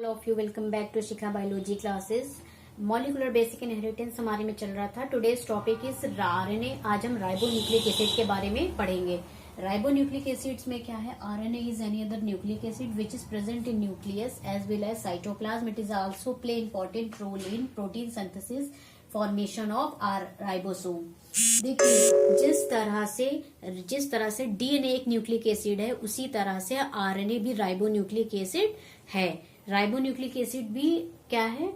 Of you, welcome back to Shikha biology classes. Molecular basic inheritance हमारे में चल रहा था। Today's topic is RNA. आज हम राइबोन्यूक्लिक एसिड के बारे में पढ़ेंगे। राइबोन्यूक्लिक एसिड्स में क्या है? RNA is any other nucleic acid which is present in nucleus as well as cytoplasm. It is also play important role in protein synthesis, formation of R ribosome. देखिए, जिस तरह से डीएनए एक nucleic acid है, उसी तरह से RNA भी राइबोन्यूक्लिक एसिड है। राइबोन्यूक्लिक एसिड भी क्या है?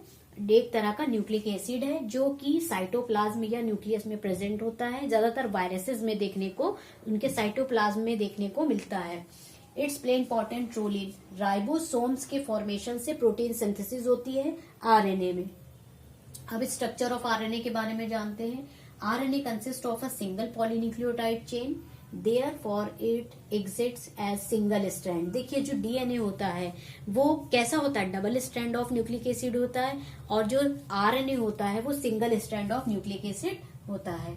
एक तरह का न्यूक्लिक एसिड है जो कि साइटोप्लाज्म या न्यूक्लियस में प्रेजेंट होता है। ज्यादातर वायरसेस में देखने को, उनके साइटोप्लाज्म में देखने को मिलता है। It's play important role in ribosomes के फॉर्मेशन से प्रोटीन सिंथेसिस होती है आरएनए में। अब स्ट्रक्चर ऑफ आरएनए के बारे में जानते हैं। RNA consist of a single polynucleotide chain, therefore it exists as single strand. देखिए, जो डीएनए होता है वो कैसा होता है? Double strand of nucleic acid होता है, और जो आरएनए होता है वो single strand of nucleic acid होता है।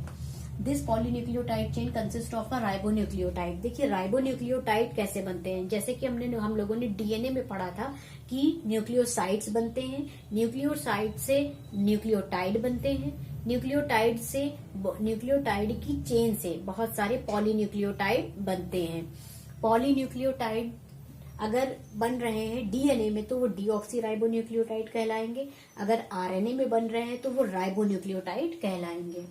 This polynucleotide chain consist of a ribonucleotide. देखिए, राइबोन्यूक्लियोटाइड कैसे बनते हैं? जैसे कि हम लोगों ने डीएनए में पढ़ा था कि न्यूक्लियोसाइड्स बनते हैं, न्यूक्लियोसाइड से न्यूक्लियोटाइड बनते हैं, न्यूक्लियोटाइड की चेन से बहुत सारे पॉलीन्यूक्लियोटाइड बनते हैं। पॉलीन्यूक्लियोटाइड अगर बन रहे हैं डीएनए में तो वो डीऑक्सी राइबोन्यूक्लियोटाइड कहलाएंगे। अगर आरएनए में बन रहे हैं तो वो राइबोन्यूक्लियोटाइड कहलाएंगे।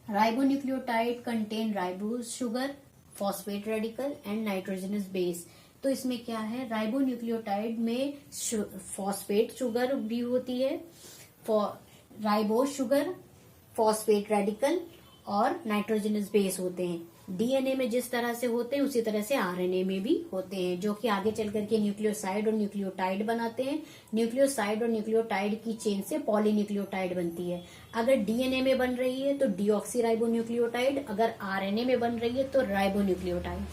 Ribonucleotide contain ribose sugar, phosphate radical and nitrogenous base. तो इसमें क्या है? राइबोन्यूक्लियोटाइड में फॉस्फेट शुगर भी होती है, राइबोज शुगर, फॉस्फेट रेडिकल और नाइट्रोजनस बेस होते हैं। डीएनए में जिस तरह से होते हैं उसी तरह से आरएनए में भी होते हैं, जो कि आगे चल करके न्यूक्लियोसाइड और न्यूक्लियोटाइड बनाते हैं। न्यूक्लियोसाइड और न्यूक्लियोटाइड की चेन से पॉलीन्यूक्लियोटाइड बनती है। अगर डीएनए में बन रही है तो डीऑक्सी राइबोन्यूक्लियोटाइड, अगर आरएनए में बन रही है तो राइबोन्यूक्लियोटाइड।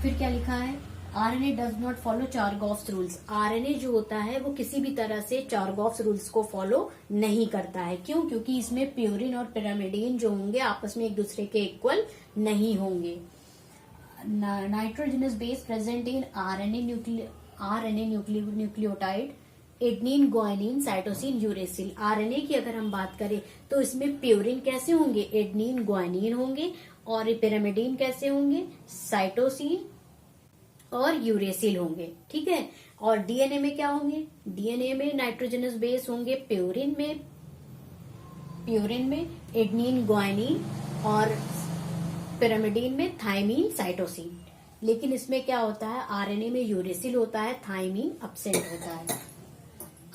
फिर क्या लिखा है? RNA does not follow Chargaff's rules. RNA जो होता है वो किसी भी तरह से चारगॉफ्स रूल्स को फॉलो नहीं करता है। क्यों? क्योंकि इसमें प्यूरिन और पिरामिडीन जो होंगे आपस में एक दूसरे के इक्वल नहीं होंगे। Nitrogenous base present in RNA nucleotide, adenine, guanine, cytosine, uracil. RNA की अगर हम बात करें तो इसमें प्यूरिन कैसे होंगे? एडनिन, ग्वानिन होंगे। और पिरामिडीन कैसे होंगे? साइटोसिन और यूरेसिल होंगे। ठीक है। और डीएनए में क्या होंगे? डीएनए में नाइट्रोजनस बेस होंगे प्यूरिन में एडनिन, ग्वानिन, और पिरामिडीन में थाइमीन, साइटोसिन। लेकिन इसमें क्या होता है? आरएनए में यूरेसिल होता है, थाइमीन अब्सेंट होता है।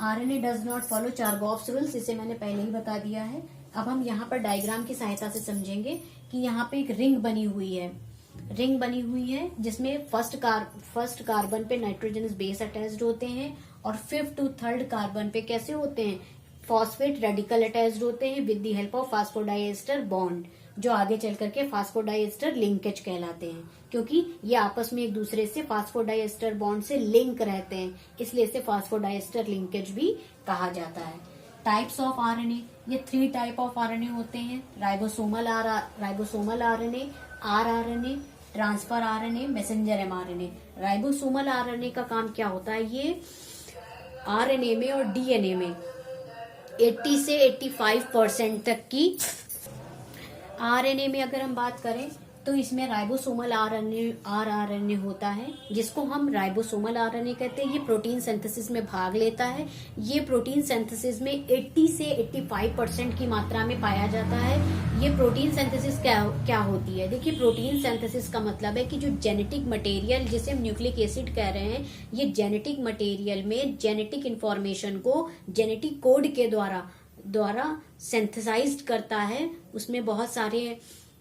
RNA does not follow Chargaff's rules, इसे मैंने पहले ही बता दिया है। अब हम यहाँ पर डायग्राम की सहायता से समझेंगे कि यहाँ पे एक रिंग बनी हुई है जिसमें फर्स्ट कार्बन पे नाइट्रोजनस बेस अटैच्ड होते हैं, और 5th to 3rd कार्बन पे कैसे होते हैं? फॉस्फेट रेडिकल अटैच्ड होते हैं with the help of फास्फोडाइएस्टर bond, जो आगे चल करके फास्फोडाइएस्टर लिंकेज कहलाते हैं, क्योंकि ये आपस में एक दूसरे से फास्फोडाइएस्टर बॉन्ड से लिंक रहते हैं, इसलिए इसे फास्फोडाइएस्टर लिंकेज भी कहा जाता है। टाइप्स ऑफ आरएनए, ये 3 टाइप ऑफ आरएनए होते हैं। Ribosomal RNA, rRNA, transfer RNA, messenger mRNA. Ribosomal RNA का काम क्या होता है? ये आरएनए में और डीएनए में 80 से 85% तक की, आरएनए में अगर हम बात करें तो इसमें राइबोसोमल आरआरएनए होता है, जिसको हम राइबोसोमल आरएनए कहते हैं। ये प्रोटीन सिंथेसिस में भाग लेता है। ये प्रोटीन सिंथेसिस में 80 से 85% की मात्रा में पाया जाता है। ये प्रोटीन सिंथेसिस क्या होती है? देखिए, प्रोटीन सिंथेसिस का मतलब है कि जो जेनेटिक मटेरियल, जिसे हम न्यूक्लिक एसिड कह रहे हैं, ये जेनेटिक मटेरियल में जेनेटिक इंफॉर्मेशन को जेनेटिक कोड के द्वारा सिंथेसाइज्ड करता है। उसमें बहुत सारे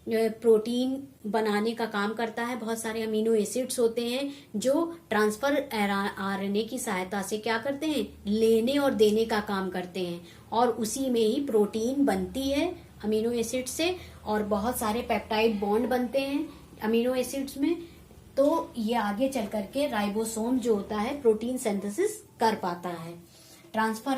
प्रोटीन बनाने का काम करता है, बहुत सारे अमीनो एसिड्स होते हैं जो ट्रांसफर आरएनए की सहायता से क्या करते हैं? लेने और देने का काम करते हैं, और उसी में ही प्रोटीन बनती है अमीनो एसिड से, और बहुत सारे पेप्टाइड बॉन्ड बनते हैं अमीनो एसिड्स में। तो ये आगे चल करके राइबोसोम जो होता है प्रोटीन सिंथेसिस कर पाता है। ट्रांसफर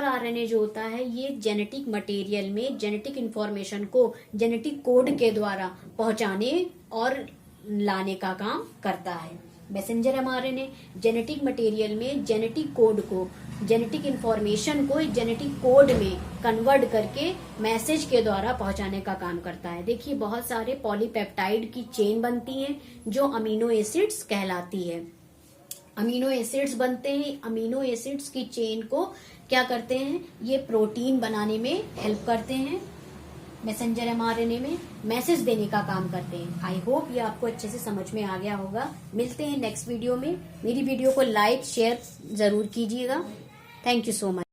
आरएनए जो होता है ये जेनेटिक मटेरियल में जेनेटिक इंफॉर्मेशन को जेनेटिक कोड के द्वारा पहुंचाने और लाने का काम करता है। मैसेंजर एमआरएनए जेनेटिक मटेरियल में जेनेटिक कोड को, जेनेटिक इंफॉर्मेशन को जेनेटिक कोड में कन्वर्ट करके मैसेज के द्वारा पहुंचाने का काम करता है। देखिए बहुत सारे पॉलीपेप्टाइड की चेन बनती है जो अमीनो एसिड्स कहलाती है। अमीनो एसिड्स बनते हैं, अमीनो एसिड्स की चेन को क्या करते हैं, ये प्रोटीन बनाने में हेल्प करते हैं, मैसेंजर एमआरएनए में मैसेज देने का काम करते हैं। आई होप ये आपको अच्छे से समझ में आ गया होगा। मिलते हैं नेक्स्ट वीडियो में। मेरी वीडियो को लाइक शेयर जरूर कीजिएगा। Thank you so much.